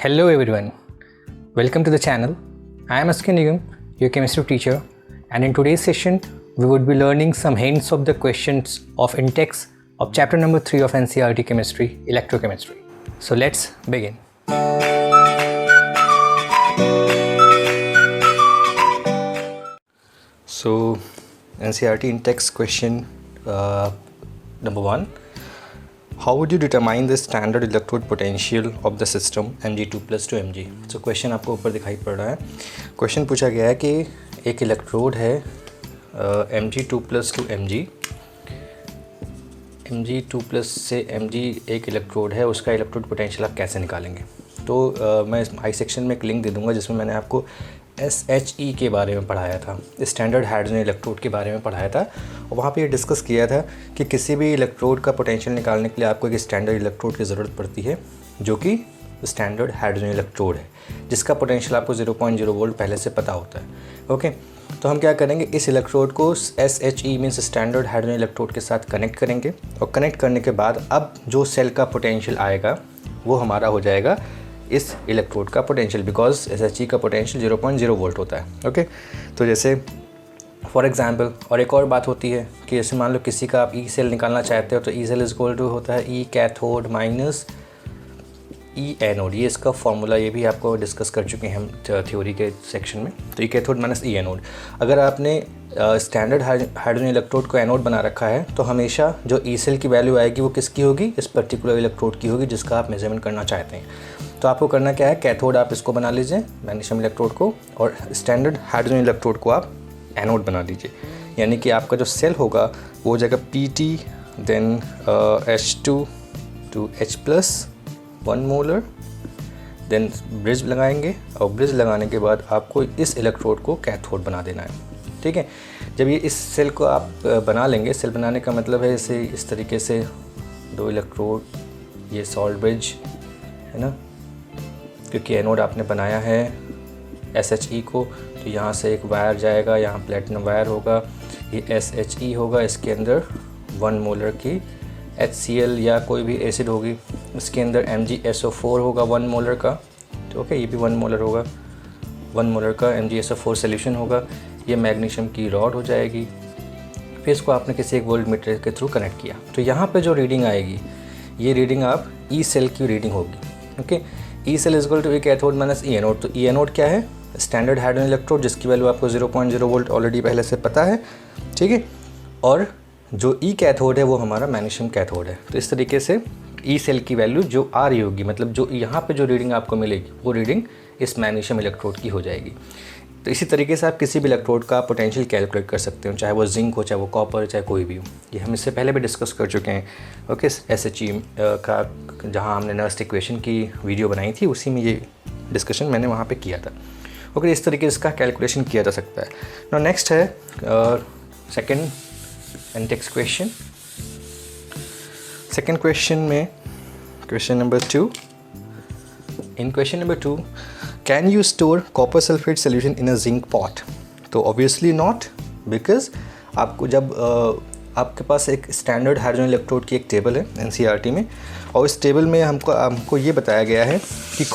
Hello everyone, welcome to the channel. I am Askin Nigam, your chemistry teacher, and in today's session we would be learning some hints of the questions of in-text of chapter number 3 of NCERT Chemistry, Electrochemistry. So let's begin. So NCERT in-text question number 1. How would you determine the standard electrode potential of the system Mg2 plus to Mg? So question आपको ऊपर दिखाई पड़ रहा है. Question पूछा गया है कि एक इलेक्ट्रोड है Mg2 plus two Mg2 plus से Mg एक इलेक्ट्रोड है, उसका इलेक्ट्रोड पोटेंशियल आप कैसे निकालेंगे. तो मैं आई सेक्शन में एक लिंक दे दूँगा जिसमें मैंने आपको SHE के बारे में पढ़ाया था, स्टैंडर्ड हाइड्रोजन इलेक्ट्रोड के बारे में पढ़ाया था, और वहाँ पे ये डिस्कस किया था कि किसी भी इलेक्ट्रोड का पोटेंशियल निकालने के लिए आपको एक स्टैंडर्ड इलेक्ट्रोड की ज़रूरत पड़ती है जो कि स्टैंडर्ड हाइड्रोजन इलेक्ट्रोड है, जिसका पोटेंशियल आपको 0.0 वोल्ट पहले से पता होता है. ओके, तो हम क्या करेंगे, इस इलेक्ट्रोड को SHE means standard hydrogen electrode के साथ कनेक्ट करेंगे, और कनेक्ट करने के बाद अब जो सेल का पोटेंशियल आएगा वो हमारा हो जाएगा इस इलेक्ट्रोड का पोटेंशियल, बिकॉज SHE का पोटेंशियल 0.0 वोल्ट होता है. ओके, तो जैसे फॉर एग्जांपल, और एक और बात होती है कि जैसे मान लो किसी का आप ई सेल निकालना चाहते हो तो E cell is equal to होता है E cathode minus E anode. ये इसका फॉर्मूला ये भी आपको डिस्कस कर चुके हैं हम थ्योरी के सेक्शन में. तो ई कैथोड माइनस ई एनोड. अगर आपने स्टैंडर्ड हाइड्रोजन इलेक्ट्रोड को एनोड बना रखा है तो हमेशा जो ई सेल की वैल्यू आएगी वो किसकी होगी, इस पर्टिकुलर इलेक्ट्रोड की होगी जिसका आप मेजरमेंट करना चाहते हैं. तो आपको करना क्या है, कैथोड आप इसको बना लीजिए मैग्नीशियम इलेक्ट्रोड को, और स्टैंडर्ड हाइड्रोजन इलेक्ट्रोड को आप एनोड बना लीजिए. यानी कि आपका जो सेल होगा वो हो जाएगा PT then H2 to H+ 1 मोलर, देन ब्रिज लगाएंगे, और ब्रिज लगाने के बाद आपको इस इलेक्ट्रोड को कैथोड बना देना है. ठीक है, जब ये इस सेल को आप बना लेंगे, सेल बनाने का मतलब है इसे इस तरीके से 2 इलेक्ट्रोड, ये सॉल्ट ब्रिज है ना, क्योंकि एनोड आपने बनाया है SHE को, तो यहाँ से एक वायर जाएगा, यहाँ प्लेटिनम वायर होगा, ये SHE होगा, इसके अंदर 1 मोलर की HCl या कोई भी एसिड होगी, इसके अंदर MgSO4 होगा 1 मोलर का. तो ओके, ये भी 1 मोलर होगा, 1 मोलर का MgSO4 सोल्यूशन होगा. ये मैग्नीशियम की रॉड हो जाएगी. फिर इसको आपने किसी एक वोल्टमीटर के थ्रू कनेक्ट किया, तो यहाँ पे जो रीडिंग आएगी ये रीडिंग आप ई सेल की रीडिंग होगी. Okay, E cell is equal to E cathode minus E anode. तो ई एनोड क्या है, स्टैंडर्ड हाइड्रोजन इलेक्ट्रोड जिसकी वैल्यू आपको 0.0 वोल्ट ऑलरेडी पहले से पता है. ठीक है, और जो ई कैथोड है वो हमारा मैग्नीशियम कैथोड है. तो इस तरीके से ई सेल की वैल्यू जो आ रही होगी, मतलब जो यहाँ पे जो रीडिंग आपको मिलेगी वो रीडिंग इस मैग्नीशियम इलेक्ट्रोड की हो जाएगी. तो इसी तरीके से आप किसी भी इलेक्ट्रोड का पोटेंशियल कैलकुलेट कर सकते हो, चाहे वो जिंक हो, चाहे वो कॉपर, चाहे कोई भी हो. ये हम इससे पहले भी डिस्कस कर चुके हैं. ओके, SHE का जहाँ हमने नर्स्ट इक्वेशन की वीडियो बनाई थी उसी में ये डिस्कशन मैंने वहाँ पे किया था. ओके, इस तरीके से इसका कैलकुलेशन किया जा सकता है. नाउ नेक्स्ट है second and next question. Second question में question number 2. In question number 2, can you store copper sulphate solution in a zinc pot? तो ऑब्वियसली नॉट, बिकॉज आपको जब आपके पास एक स्टैंडर्ड हाइड्रोजन इलेक्ट्रोड की एक टेबल है NCERT में, और इस टेबल में हमको ये बताया गया है कि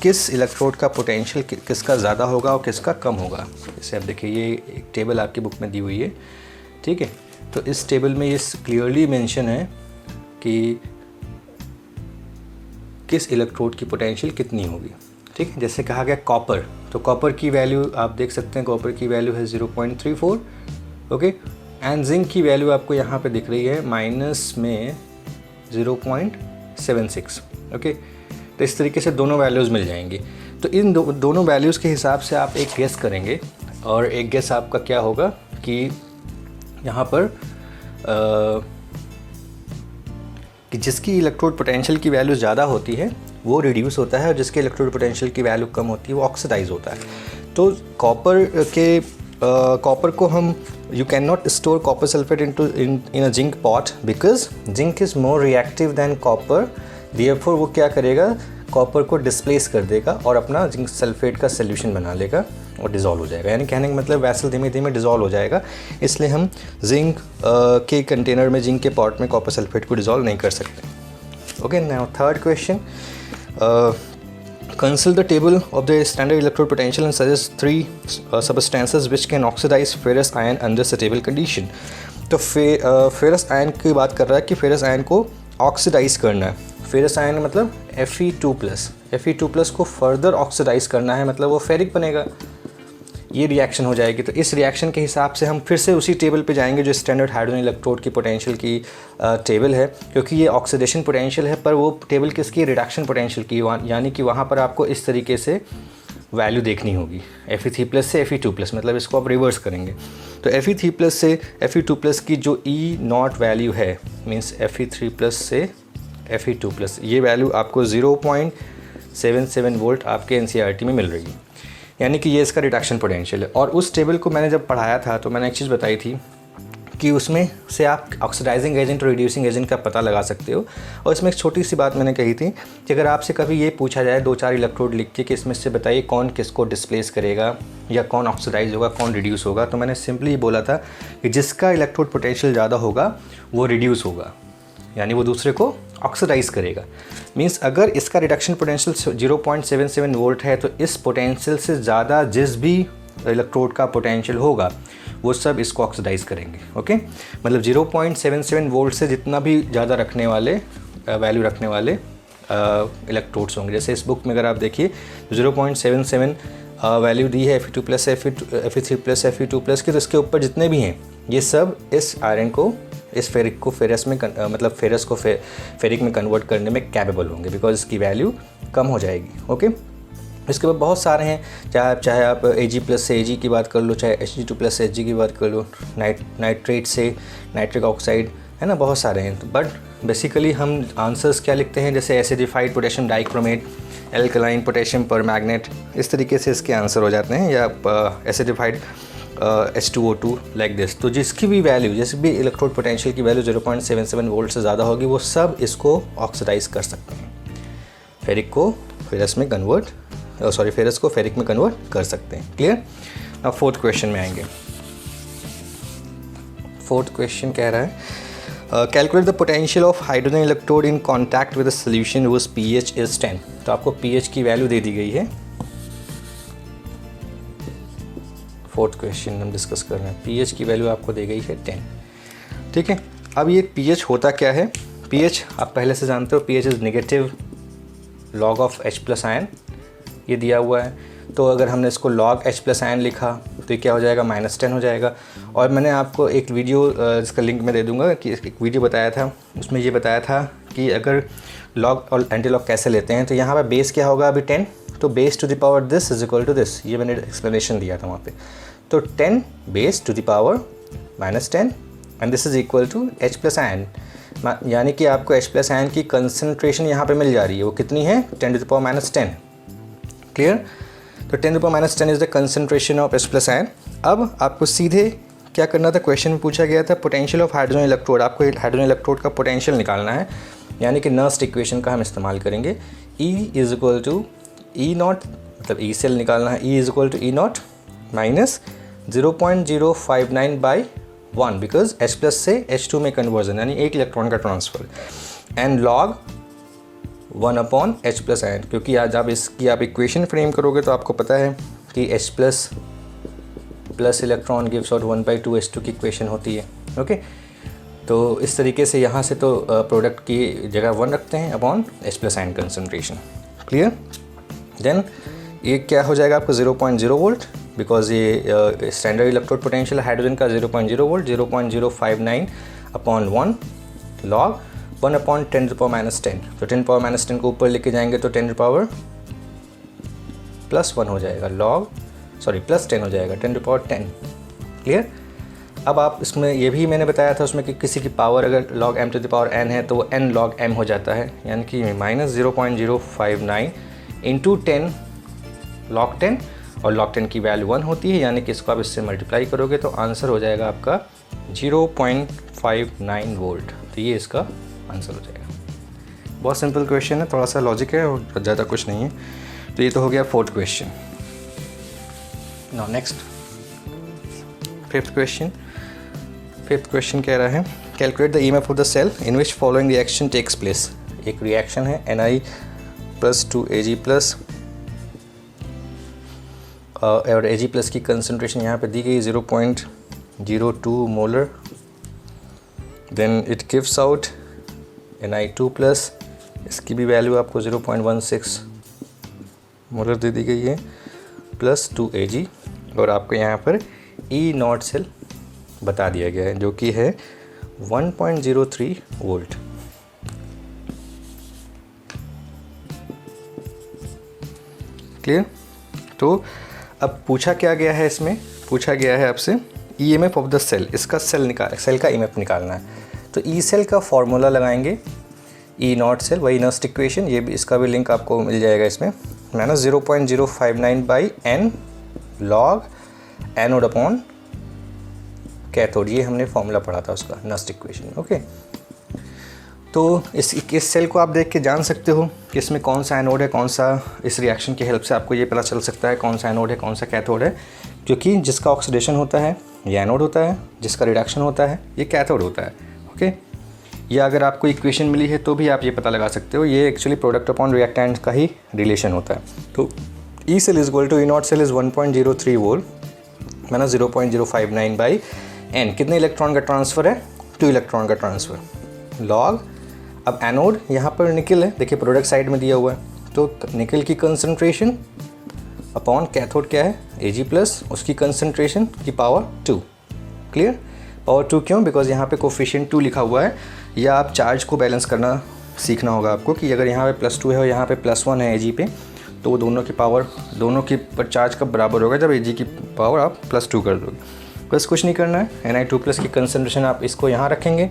किस इलेक्ट्रोड का पोटेंशियल किसका ज़्यादा होगा और किसका कम होगा. जैसे आप देखिए, ये एक टेबल आपकी बुक में दी हुई है. ठीक है, तो इस टेबल में ये क्लियरली मेंशन है कि किस इलेक्ट्रोड की पोटेंशियल कितनी होगी. ठीक है, जैसे कहा गया कॉपर, तो कॉपर की वैल्यू आप देख सकते हैं, कॉपर की वैल्यू है 0.34. ओके, एंड जिंक की वैल्यू आपको यहाँ पे दिख रही है माइनस में 0.76. ओके, तो इस तरीके से दोनों वैल्यूज़ मिल जाएंगी. तो इन दोनों वैल्यूज़ के हिसाब से आप एक गेस करेंगे, और एक गेस आपका क्या होगा कि यहाँ पर कि जिसकी इलेक्ट्रोड पोटेंशियल की वैल्यू ज़्यादा होती है वो रिड्यूस होता है, और जिसके इलेक्ट्रोड पोटेंशियल की वैल्यू कम होती है वो ऑक्सीडाइज होता है. तो कॉपर को हम you can not store copper sulphate in a zinc pot because zinc is more reactive than copper. Therefore वो क्या करेगा, कॉपर को डिस्प्लेस कर देगा और अपना जिंक सल्फेट का सोल्यूशन बना लेगा और डिज़ोल्व हो जाएगा. यानी कहने का मतलब वैसल धीमे धीमे डिज़ोल्व हो जाएगा. इसलिए हम जिंक के कंटेनर में, जिंक के पॉट में कॉपर सल्फेट को डिज़ोल्व नहीं कर सकते. Okay, now third question. Consider the table of the standard electrode potential and suggest three substances which can oxidize ferrous iron under stable condition. तो ferrous ion की बात कर रहा है कि फेरस आयन को ऑक्सीडाइज करना है. फेरस आयन मतलब Fe2+. को फर्दर ऑक्सीडाइज करना है, मतलब वो फेरिक बनेगा. ये रिएक्शन हो जाएगी. तो इस रिएक्शन के हिसाब से हम फिर से उसी टेबल पे जाएंगे जो स्टैंडर्ड हाइड्रोजन इलेक्ट्रोड की पोटेंशियल की टेबल है, क्योंकि ये ऑक्सीडेशन पोटेंशियल है, पर वो टेबल किसकी, रिडक्शन पोटेंशियल की. यानी कि वहाँ पर आपको इस तरीके से वैल्यू देखनी होगी. Fe3+ से Fe2+, मतलब इसको आप रिवर्स करेंगे. तो Fe3+ से Fe2+ की जो E0 वैल्यू है, मीन्स Fe3+ से Fe2+, ये वैल्यू आपको 0.77 वोल्ट आपके NCERT में मिल रही है. यानी कि ये इसका रिडक्शन पोटेंशियल है. और उस टेबल को मैंने जब पढ़ाया था तो मैंने एक चीज़ बताई थी कि उसमें से आप ऑक्सीडाइजिंग एजेंट और रिड्यूसिंग एजेंट का पता लगा सकते हो. और इसमें एक छोटी सी बात मैंने कही थी कि अगर आपसे कभी ये पूछा जाए 2-4 इलेक्ट्रोड लिख के कि इसमें से बताइए कौन किसको डिस्प्लेस करेगा या कौन ऑक्सीडाइज होगा, कौन रिड्यूस होगा, तो मैंने सिंपली बोला था कि जिसका इलेक्ट्रोड पोटेंशियल ज़्यादा होगा वो रिड्यूस होगा, यानी वो दूसरे को ऑक्सीडाइज करेगा. मींस अगर इसका रिडक्शन पोटेंशियल 0.77 वोल्ट है तो इस पोटेंशियल से ज़्यादा जिस भी इलेक्ट्रोड का पोटेंशियल होगा वो सब इसको ऑक्सीडाइज करेंगे. ओके, मतलब 0.77 वोल्ट से जितना भी ज़्यादा रखने वाले वैल्यू रखने वाले इलेक्ट्रोड्स होंगे. जैसे इस बुक में अगर आप देखिए 0.77 वैल्यू दी है Fe2+, Fe3+, Fe2+ की, तो इसके ऊपर जितने भी हैं ये सब इस आयरन को, इस फेरिक को फेरस में मतलब फेरस को फेरिक में कन्वर्ट करने में कैपेबल होंगे, बिकॉज इसकी वैल्यू कम हो जाएगी. ओके, इसके बाद बहुत सारे हैं, चाहे आप Ag+ से Ag की बात कर लो, चाहे Hg2+ से Hg की बात कर लो, नाइट्रेट से नाइट्रिक ऑक्साइड, है ना, बहुत सारे हैं. बट बेसिकली हम आंसर्स क्या लिखते हैं, जैसे acidified potassium dichromate, alkaline potassium परमैग्नेट, इस तरीके से इसके आंसर हो जाते हैं, या एसिडिफाइड H2O2 लाइक दिस. तो जिसकी भी वैल्यू, जैसे भी इलेक्ट्रोड पोटेंशियल की वैल्यू 0.77 वोल्ट से ज़्यादा होगी वो सब इसको ऑक्सीडाइज कर सकते हैं, फेरिक को फेरस में कन्वर्ट, फेरस को फेरिक में कन्वर्ट कर सकते हैं. क्लियर. अब फोर्थ क्वेश्चन में आएंगे. फोर्थ क्वेश्चन कह रहा है calculate the potential of hydrogen electrode in contact with a solution whose pH is 10. तो आपको pH की वैल्यू दे दी गई है. फोर्थ क्वेश्चन हम डिस्कस कर रहे हैं. pH की वैल्यू आपको दी गई है 10. ठीक है. अब ये pH होता क्या है. pH आप पहले से जानते हो, pH is negative log of H+ ion, ये दिया हुआ है. तो अगर हमने इसको log H+ आयन लिखा तो ये क्या हो जाएगा, -10 हो जाएगा. और मैंने आपको एक वीडियो इसका लिंक मैं दे दूंगा कि एक वीडियो बताया था, उसमें ये बताया था कि अगर लॉग और एंटी लॉग कैसे लेते हैं. तो यहाँ पर बेस क्या होगा अभी 10, तो base to the power this is equal to this, ये मैंने एक्सप्लेनेशन दिया था वहाँ पे. तो 10 base to the power -10 and this is equal to H+ ion, यानी कि आपको H+ आयन की कंसनट्रेशन यहाँ पे मिल जा रही है. वो कितनी है, 10⁻⁻10. क्लियर. तो 10⁻⁻10 is the concentration of H+ ion. अब आपको सीधे क्या करना था, क्वेश्चन में पूछा गया था पोटेंशियल ऑफ हाइड्रोजन इलेक्ट्रोड. आपको हाइड्रोजन इलेक्ट्रोड का पोटेंशियल निकालना है, यानी कि नर्स्ट इक्वेशन का हम इस्तेमाल करेंगे. E is equal to E0, मतलब E सेल निकालना है. E is equal to E0 minus 0.059/1 because H+ से H2 में कन्वर्जन, यानी एक इलेक्ट्रॉन का transfer, and log 1/H+ ion. क्योंकि आज आप इसकी आप इक्वेशन फ्रेम करोगे तो आपको पता है कि H+ plus electron gives out 1/2 H2 की इक्वेशन होती है. ओके, तो इस तरीके से यहाँ से तो प्रोडक्ट की जगह 1 रखते हैं upon H+ ion concentration. Clear. Then ये क्या हो जाएगा आपको 0.0 वोल्ट, बिकॉज ये स्टैंडर्ड इलेक्ट्रोड पोटेंशियल हाइड्रोजन का 0.0 वोल्ट, 0.059/1 लॉग 1/10⁻⁻10. तो 10⁻⁻10 को ऊपर लेके जाएंगे तो 10⁻+1 हो जाएगा, +10 हो जाएगा, 10⁻10. क्लियर. अब आप इसमें ये भी मैंने बताया था उसमें कि किसी की पावर अगर log m⁻n है तो वो n log m हो जाता है, यानी कि -0.059 × 10 log 10, और log 10 की वैल्यू 1 होती है, यानी कि इसको आप इससे मल्टीप्लाई करोगे तो आंसर हो जाएगा आपका 0.59 वोल्ट. तो ये इसका आंसर हो जाएगा. बहुत सिंपल क्वेश्चन है, थोड़ा सा लॉजिक है और ज़्यादा कुछ नहीं है. तो ये तो हो गया fourth question. Now next fifth question कह रहा है calculate the EMF of the cell in which following reaction takes place. एक रिएक्शन है Ni+2Ag+ और Ag+ की कंसनट्रेशन यहाँ पे दी गई 0.02 molar. Then it gives out Ni2+, इसकी भी वैल्यू आपको 0.16 मोलर दे दी गई है, प्लस 2 Ag, और आपको यहाँ पर E0 सेल बता दिया गया है जो कि है 1.03 वोल्ट। क्लियर? तो अब पूछा क्या गया है, इसमें पूछा गया है आपसे EMF ऑफ द सेल, इसका सेल का EMF निकालना है। तो ई सेल का फॉर्मूला लगाएंगे, E0 सेल, वही नस्ट इक्वेशन, ये भी, इसका भी लिंक आपको मिल जाएगा इसमें, -0.059/n log anode upon cathode, ये हमने फॉर्मूला पढ़ा था उसका, नस्ट इक्वेशन। ओके, तो इस सेल को आप देख के जान सकते हो कि इसमें कौन सा एनोड है, कौन सा, इस रिएक्शन की हेल्प से आपको ये पता चल सकता है कौन सा एनोड है, कौन सा कैथोड है, क्योंकि जिसका ऑक्सीडेशन होता है ये एनोड होता है, जिसका रिडक्शन होता है ये कैथोड होता है। ओके, या अगर आपको इक्वेशन मिली है तो भी आप ये पता लगा सकते हो, ये एक्चुअली प्रोडक्ट अपॉन रिएक्टेंट का ही रिलेशन होता है। तो E cell is equal to E0 cell is 1.03 volt -0.059/n। कितने इलेक्ट्रॉन का ट्रांसफ़र है? 2 इलेक्ट्रॉन का ट्रांसफ़र, लॉग, अब एनोड यहाँ पर निकल है, देखिए प्रोडक्ट साइड में दिया हुआ है, तो निकल की कंसंट्रेशन अपॉन कैथोड क्या है Ag+, उसकी कंसंट्रेशन की पावर 2। क्लियर? पावर 2 क्यों? बिकॉज यहाँ पे कोफिशिएंट 2 लिखा हुआ है, या आप चार्ज को बैलेंस करना सीखना होगा आपको कि अगर यहाँ पे +2 है और यहाँ पे +1 है Ag पे, तो वो दोनों की पावर, दोनों की पर चार्ज कब बराबर होगा? जब Ag की पावर आप +2 कर दोगे। बस कुछ नहीं करना है, Ni2+ की कंसंट्रेशन आप इसको यहाँ रखेंगे,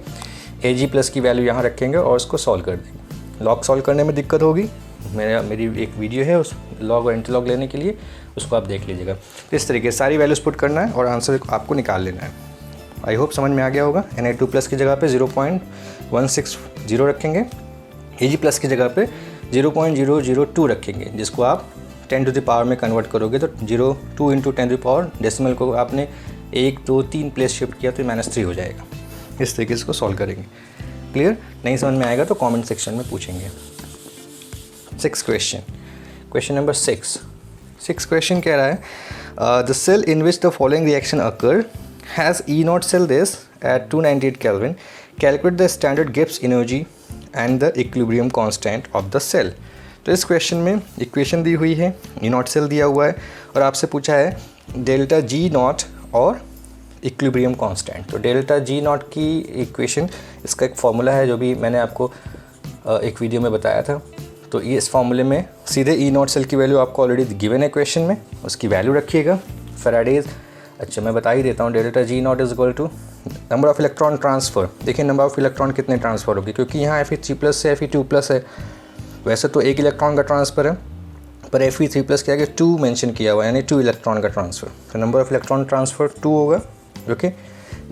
Ag+ की वैल्यू यहाँ रखेंगे और उसको सॉल्व कर देंगे। लॉग सॉल्व करने में दिक्कत होगी, मेरी एक वीडियो है उस लॉग और एंटी लॉग लेने के लिए, उसको आप देख लीजिएगा। तो इस तरीके से सारी वैल्यूज़ पुट करना है और आंसर आपको निकाल लेना है। आई होप समझ में आ गया होगा। Ni2+ की जगह पे 0.160 रखेंगे, Ag+ की जगह पे 0.002 रखेंगे, जिसको आप 10 टू द पावर में कन्वर्ट करोगे तो 2 × 10 टू द पावर, डेसिमल को आपने 1 2 3 प्लेस शिफ्ट किया तो -3 हो जाएगा। इस तरीके से इसको सॉल्व करेंगे। क्लियर? नहीं समझ में आएगा तो कमेंट सेक्शन में पूछेंगे। 6 क्वेश्चन नंबर 6 क्वेश्चन कह रहा है the cell in which the following reaction occur has E0 cell this at 298 Kelvin, calculate the standard Gibbs energy and the equilibrium constant of the cell. तो इस question में equation दी हुई है, E0 cell दिया हुआ है और आपसे पूछा है डेल्टा G0 और इक्विलिब्रियम कांस्टेंट। तो डेल्टा G0 की इक्वेशन, इसका एक फार्मूला है जो भी मैंने आपको एक वीडियो में बताया था। तो ये इस फार्मूले में सीधे E0 सेल की वैल्यू आपको ऑलरेडी गिवन है क्वेश्चन में, उसकी वैल्यू रखिएगा फैराडेज। अच्छा, मैं बता ही देता हूँ, delta G0 is equal to number of electron transfer. देखिए नंबर ऑफ इलेक्ट्रॉन कितने ट्रांसफ़र होगी, क्योंकि यहाँ Fe3+ से Fe2+ है। वैसे तो 1 इलेक्ट्रॉन का ट्रांसफ़र है, पर Fe3+ क्या है कि 2 मेंशन किया हुआ है, यानी 2 इलेक्ट्रॉन का ट्रांसफ़र। तो नंबर ऑफ इलेक्ट्रॉन ट्रांसफ़र 2 होगा। Okay,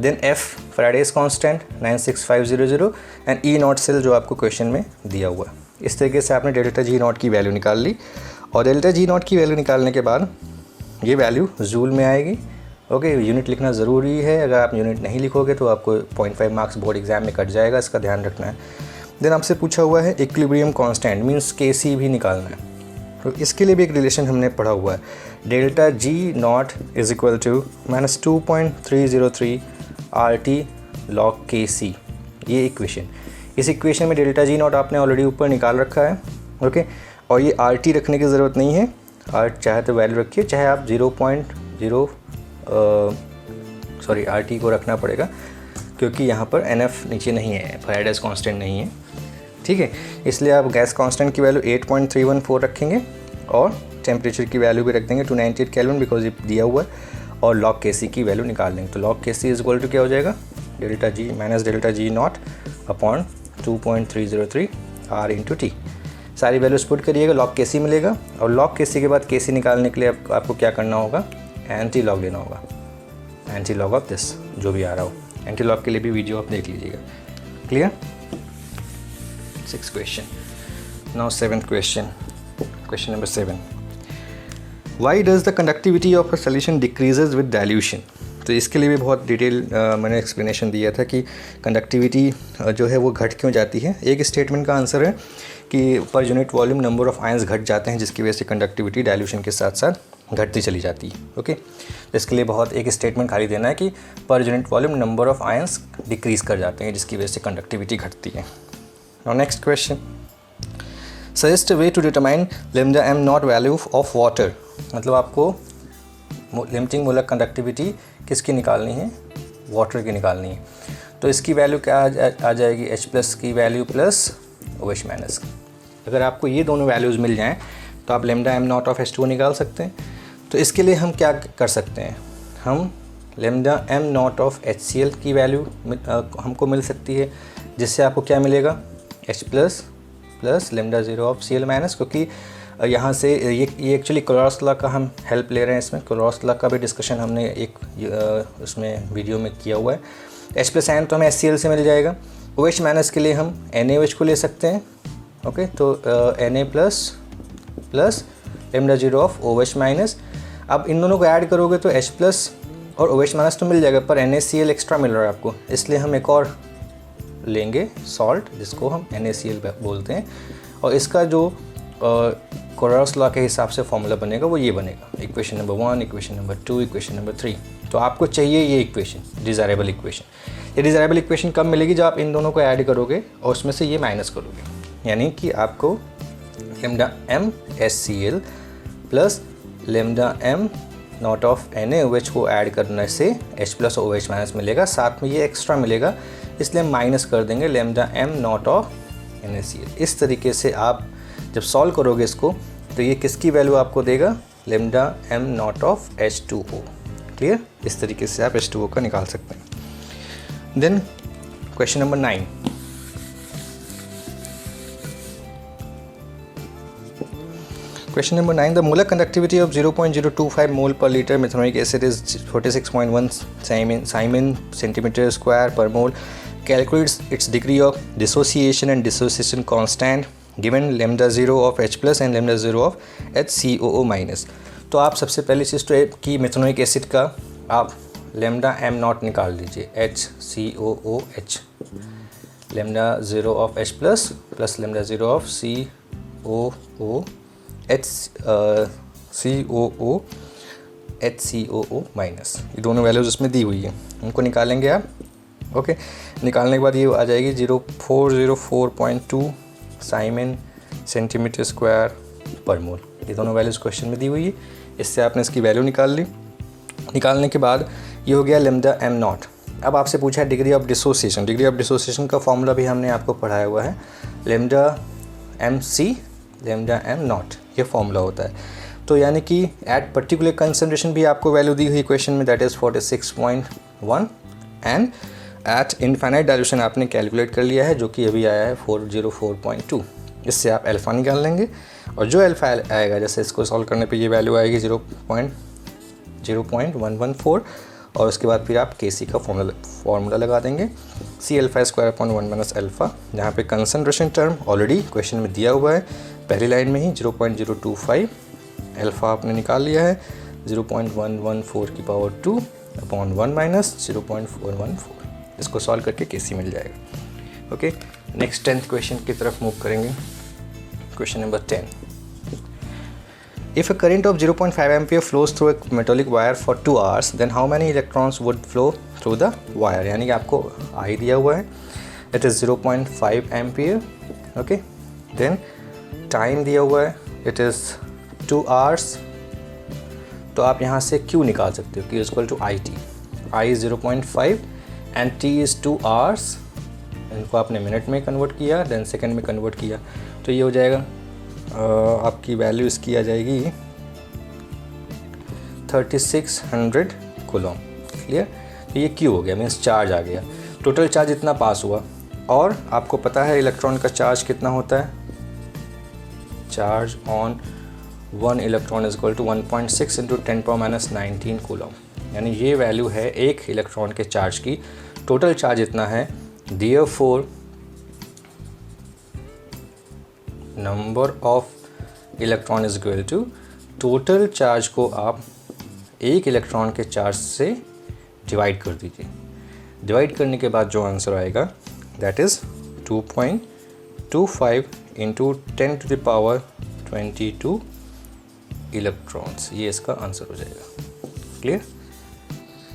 then F Faraday's constant 96500 and E0 cell जो आपको क्वेश्चन में दिया हुआ है। इस तरीके से आपने डेल्टा G0 की वैल्यू निकाल ली, और डेल्टा G0 की वैल्यू निकालने के बाद ये वैल्यू जूल में आएगी। ओके, यूनिट लिखना ज़रूरी है, अगर आप यूनिट नहीं लिखोगे तो आपको 0.5 मार्क्स बोर्ड एग्जाम में कट जाएगा, इसका ध्यान रखना है। देन आपसे पूछा हुआ है इक्विलिब्रियम कांस्टेंट मींस Kc भी निकालना है। तो इसके लिए भी एक रिलेशन हमने पढ़ा हुआ है, delta G0 is equal to -2.303 RT log Kc, ये इक्वेशन। इस इक्वेशन में डेल्टा G0 आपने ऑलरेडी ऊपर निकाल रखा है। ओके, और ये RT रखने की ज़रूरत नहीं है, चाहे तो वैल्यू रखिए, चाहे आप RT को रखना पड़ेगा क्योंकि यहाँ पर NF नीचे नहीं है, फैराडेज कांस्टेंट नहीं है। ठीक है, इसलिए आप गैस कांस्टेंट की वैल्यू 8.314 रखेंगे और टेम्परेचर की वैल्यू भी रख देंगे 298 Kelvin बिकॉज ये दिया हुआ है, और log Kc की वैल्यू निकाल देंगे। तो log Kc is equal to क्या हो जाएगा, delta G minus delta G0 upon 2.303 R into T। सारी वैल्यूज पुट करिएगा, log Kc मिलेगा, और log Kc के बाद Kc निकालने के लिए आपको क्या करना होगा, एंटी लॉग लेना होगा, एंटी लॉग ऑफ दिस जो भी आ रहा हो। एंटी लॉग के लिए भी वीडियो आप देख लीजिएगा। Clear? 6 question. Now 7th question number 7, why does the conductivity of a solution decreases with dilution. तो इसके लिए भी बहुत डिटेल मैंने एक्सप्लेनेशन दिया था कि कंडक्टिविटी जो है वो घट क्यों जाती है। एक स्टेटमेंट का आंसर है कि per unit volume number of ions घट जाते हैं, जिसकी वजह से कंडक्टिविटी डाइल्यूशन के साथ साथ घटती चली जाती है। ओके, तो इसके लिए बहुत एक स्टेटमेंट खाली देना है कि per unit volume number of ions decrease कर जाते हैं, जिसकी वजह से कंडक्टिविटी घटती है। Now next question, suggest way to determine lambda M nought value of water. मतलब आपको लिमिटिंग मोलर कंडक्टिविटी किसकी निकालनी है, वाटर की निकालनी है। तो इसकी वैल्यू क्या आ जाएगी, H प्लस की वैल्यू प्लस OH माइनस। अगर आपको ये दोनों वैल्यूज़ मिल जाएं तो आप lambda M nought of H2O निकाल सकते हैं। तो इसके लिए हम क्या कर सकते हैं, हम lambda M nought of HCl की वैल्यू हमको मिल सकती है, जिससे आपको क्या मिलेगा, H plus plus lambda zero of Cl minus. क्योंकि यहाँ से ये एक्चुअली क्लोरॉस लॉ का हम हेल्प ले रहे हैं इसमें। क्लोरॉस लॉ का भी डिस्कशन हमने एक उसमें वीडियो में किया हुआ है। H प्लस एन तो हमें HCl से मिल जाएगा। OH माइनस के लिए हम NaOH को ले सकते हैं। ओके, तो Na plus plus lambda zero of OH minus. अब इन दोनों को ऐड करोगे तो H प्लस और OH माइनस तो मिल जाएगा, पर NaCl एक्स्ट्रा मिल रहा है आपको, इसलिए हम एक और लेंगे सॉल्ट, जिसको हम NaCl बोलते हैं। और इसका जो क्लोरॉस लॉ के हिसाब से फॉर्मूला बनेगा वो ये बनेगा, equation number 1, equation number 2, equation number 3। तो आपको चाहिए ये इक्वेशन, डिज़ायरेबल इक्वेशन। ये डिज़ायरेबल इक्वेशन कब मिलेगी, जब आप इन दोनों को ऐड करोगे और उसमें से ये माइनस करोगे। यानी कि आपको lambda M HCl plus lambda M nought of NaOH को ऐड करने से H प्लस और OH माइनस मिलेगा, साथ में ये एक्स्ट्रा मिलेगा, इसलिए हम माइनस कर देंगे lambda M nought of NaCl। इस तरीके से आप जब सॉल्व करोगे इसको तो ये किसकी वैल्यू आपको देगा, lambda M nought of H2O। Clear, इस तरीके से आप H2O का निकाल सकते हैं। Then question number 9, Question number 9. The molar conductivity of 0.025 mole per liter methanoic acid is 46.1 Simon centimeter square per mole. Calculates its degree of dissociation and dissociation constant given lambda 0 of H plus and lambda 0 of HCOO minus. तो आप सबसे पहली चीज़ तो कि methanoic acid का आप lambda M not निकाल लीजिए, HCOOH, lambda 0 of H plus plus lambda 0 of HCOO minus. ये दोनों वैल्यूज़ इसमें दी हुई है, उनको निकालेंगे आप। ओके, निकालने के बाद ये आ जाएगी 0404.2 साइमन सेंटीमीटर स्क्वायर पर मोल। ये दोनों वैल्यूज़ क्वेश्चन में दी हुई है, इससे आपने इसकी वैल्यू निकाल ली। निकालने के बाद ये हो गया लैम्डा एम नॉट। अब आपसे पूछा है degree of dissociation. Degree of dissociation का फॉर्मूला भी हमने आपको पढ़ाया हुआ है, lambda M C lambda M nought, ये फॉर्मूला होता है। तो यानी कि एट पर्टिकुलर कंसंट्रेशन भी आपको वैल्यू दी हुई क्वेश्चन में, that is 46.1, and eight infinite dilution आपने कैलकुलेट कर लिया है, जो कि अभी आया है 404.2। इससे आप अल्फ़ा निकाल लेंगे, और जो अल्फ़ा आएगा, जैसे इसको सॉल्व करने पे ये वैल्यू आएगी 0.114, और उसके बाद फिर आप Kc का फॉर्मूला लगा देंगे, C alpha square upon 1 minus alpha, जहाँ पे कंसंट्रेशन टर्म ऑलरेडी क्वेश्चन में दिया हुआ है, पहली लाइन में ही 0.025 अल्फ़ा आपने निकाल लिया है, 0.114 की पावर 2 अपॉन 1 माइनस 0.414। इसको सॉल्व करके Kc मिल जाएगा। ओके, नेक्स्ट 10th क्वेश्चन की तरफ मूव करेंगे। Question number 10. If a current of 0.5 ampere flows through a metallic wire for 2 hours, then how many electrons would flow through the wire? यानी कि आपको I दिया हुआ है, it is 0.5 ampere. Okay, then time दिया हुआ है, it is 2 hours. तो आप यहाँ से Q निकाल सकते हो, Q is equal to IT. I is 0.5 and T is 2 hours. इनको आपने मिनट में कन्वर्ट किया, देन सेकंड में कन्वर्ट किया, तो ये हो जाएगा आपकी वैल्यू इसकी आ जाएगी 3600 कूलम। क्लियर, तो ये क्यू हो गया, मीन्स चार्ज आ गया, टोटल चार्ज इतना पास हुआ। और आपको पता है इलेक्ट्रॉन का चार्ज कितना होता है, charge on 1 electron is equal to 1.6 into 10⁻⁻19 coulomb. यानी ये वैल्यू है एक इलेक्ट्रॉन के चार्ज की, टोटल चार्ज इतना है। Therefore, number of electron is equal to total charge को आप एक इलेक्ट्रॉन के चार्ज से डिवाइड कर दीजिए। डिवाइड करने के बाद जो आंसर आएगा दैट इज़ 2.25 इंटू 10⁻22 इलेक्ट्रॉन्स, ये इसका आंसर हो जाएगा। क्लियर?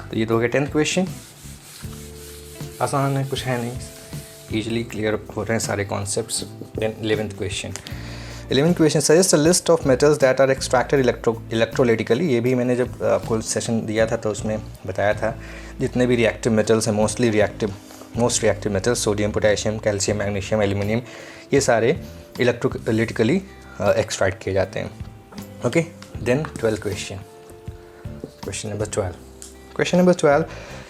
तो ये तो हो गया 10th क्वेश्चन। आसान है, कुछ है नहीं, ईजिली क्लियर हो रहे हैं सारे concepts. Then 11th question suggest a list of metals that are extracted electrolytically. ये भी मैंने जब आपको सेशन दिया था तो उसमें बताया था, जितने भी रिएक्टिव मेटल्स हैं, most reactive metals sodium, potassium, calcium, magnesium, aluminium, ये सारे इलेक्ट्रोलाइटिकली एक्सट्रैक्ट किए जाते हैं। Okay, then 12th question number 12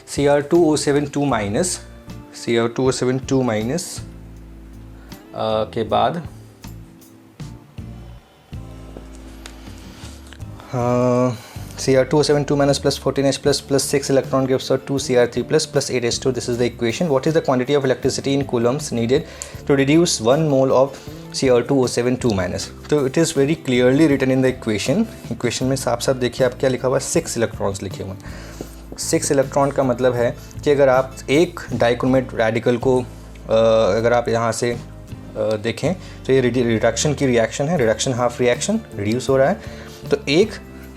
Cr2O72 minus के बाद Cr2O72 minus plus 14H plus 6 electron gives out 2Cr3 plus 8H2. This is the equation. What is the quantity of electricity in coulombs needed to reduce 1 mole of Cr2O72 minus? तो it is very clearly written in the equation. Equation में साफ साफ देखिए आप क्या लिखा हुआ है, 6 इलेक्ट्रॉन्स लिखे हुए हैं। 6 इलेक्ट्रॉन का मतलब है कि अगर आप एक डाइक्रोमेट रेडिकल को अगर आप यहाँ से देखें तो ये रिडक्शन की रिएक्शन है, रिडक्शन हाफ रिएक्शन, रिड्यूस हो रहा है। तो एक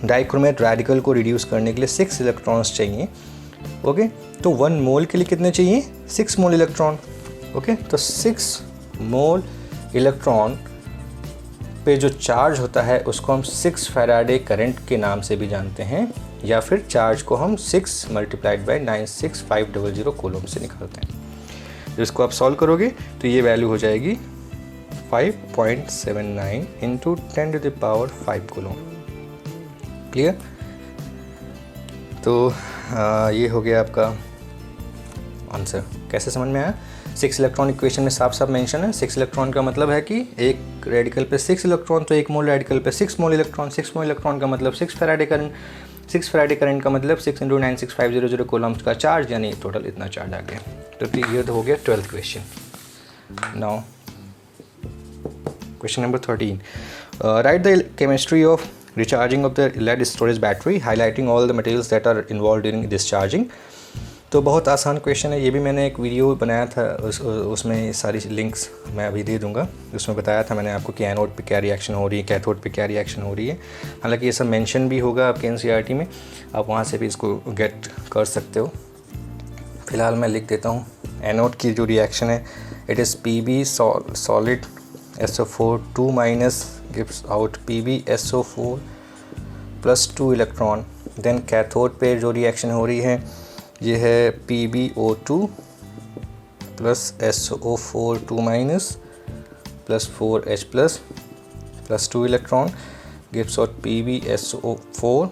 डाइक्रोमेट रेडिकल को रिड्यूस करने के लिए 6 इलेक्ट्रॉन्स चाहिए। ओके, तो 1 मोल के लिए कितने चाहिए? 6 मोल इलेक्ट्रॉन। ओके, तो 6 मोल इलेक्ट्रॉन पे जो चार्ज होता है उसको हम 6 फैराडे करंट के नाम से भी जानते हैं, या फिर चार्ज को हम 6 × 96500 कूलम से निकालते हैं। जब इसको आप सॉल्व करोगे तो ये वैल्यू हो जाएगी 5.79 × 10⁵ कूलम। क्लियर? तो ये हो गया आपका आंसर। कैसे समझ में आया? 6 इलेक्ट्रॉन इक्वेशन में साफ साफ मेंशन है। 6 इलेक्ट्रॉन का मतलब है कि एक रेडिकल पे 6 इलेक्ट्रॉन, तो एक मोल रेडिकल पे 6 मोल इलेक्ट्रॉन। 6 मोल इलेक्ट्रॉन का मतलब 6 फैराडे करंट, 6 फैराडे करंट का मतलब 6 × 96500 कूलम्स का चार्ज, यानी टोटल इतना चार्ज आ गया। तो ये तो हो गया 12th question. Now question number 13, right the chemistry of recharging of the lead storage battery, highlighting all the materials that are involved during discharging। तो बहुत आसान क्वेश्चन है, ये भी मैंने एक वीडियो बनाया था, उसमें सारी लिंक्स मैं अभी दे दूंगा। उसमें बताया था मैंने आपको कि एनोड पे क्या रिएक्शन हो रही है, कैथोड पे क्या रिएक्शन हो रही है। हालांकि ये सब मेंशन भी होगा आपके NCERT में, आप वहाँ से भी इसको गेट कर सकते हो। फ़िलहाल मैं लिख देता हूँ। एनोड की जो रिएक्शन है, it is Pb solid SO4 2 minus gives out PbSO4 plus 2 electron. Then cathode पे जो रिएक्शन हो रही है ये है PbO2 plus SO4 2 minus plus 4H plus 2 electron gives out PbSO4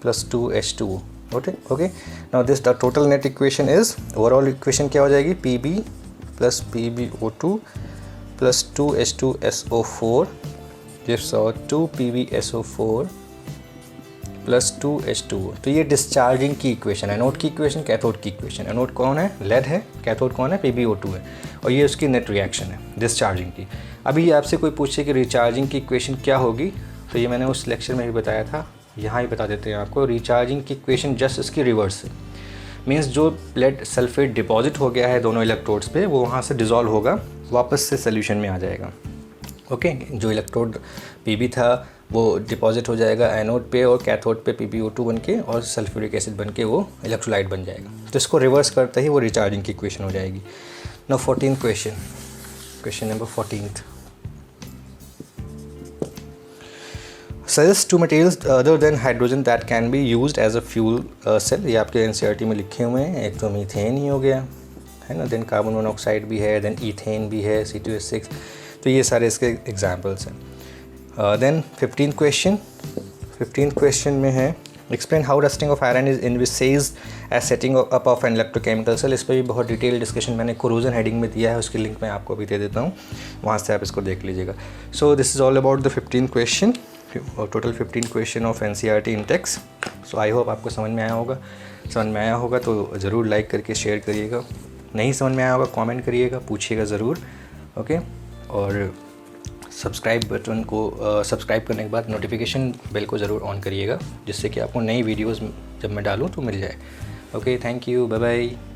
plus 2H2। Okay, now this the total net equation is, overall equation क्या हो जाएगी? Pb plus PbO2 plus 2H2SO4 gives out 2 PbSO4 plus 2H2O। तो ये discharging की equation है। Anode की equation, cathode की equation. Anode कौन है? लेड है। कैथोड कौन है? PbO2 है। और ये उसकी नेट रिएक्शन है डिस्चार्जिंग की। अभी आपसे कोई पूछे कि रिचार्जिंग की इक्वेशन क्या होगी, तो ये मैंने उस लेक्चर में भी बताया था, यहाँ ही बता देते हैं आपको। रिचार्जिंग की इक्वेशन जस्ट इसकी रिवर्स है। मीन्स जो लेड सल्फेट डिपॉजिट हो गया है दोनों इलेक्ट्रोड्स पे, वो वहाँ से डिज़ोल्व होगा, वापस से सोल्यूशन में आ जाएगा। ओके, जो इलेक्ट्रोड Pb था वो डिपॉजिट हो जाएगा एनोड पे, और कैथोड पे PbO2 बन के और सल्फ्यूरिक एसिड बन के वो इलेक्ट्रोलाइट बन जाएगा। तो इसको रिवर्स करते ही वो रिचार्जिंग की इक्वेशन हो जाएगी। Now 14th question number 14th, suggest 2 materials other than hydrogen that can be used as a fuel cell. ये आपके NCERT में लिखे हुए हैं। एक तो मीथेन ही हो गया है ना, देन कार्बन मोनोऑक्साइड भी है, देन ईथेन भी है, C2H6। तो ये सारे इसके एग्जाम्पल्स हैं। देन 15th क्वेश्चन में है, explain how rusting of iron is envisaged as setting up of an electrochemical cell. इस पर भी बहुत डिटेल डिस्कशन मैंने कोरोजन हेडिंग में दिया है, उसकी लिंक मैं आपको अभी दे देता हूँ, वहाँ से आप इसको देख लीजिएगा। So this is all about the 15th question, total 15 question of NCERT in text. So I hope आपको समझ में आया होगा तो ज़रूर लाइक करके शेयर करिएगा। नहीं समझ में आया होगा कमेंट करिएगा, पूछिएगा ज़रूर। ओके, और सब्सक्राइब बटन को सब्सक्राइब करने के बाद नोटिफिकेशन बेल को ज़रूर ऑन करिएगा, जिससे कि आपको नई वीडियोस जब मैं डालूँ तो मिल जाए। Okay, thank you, bye bye.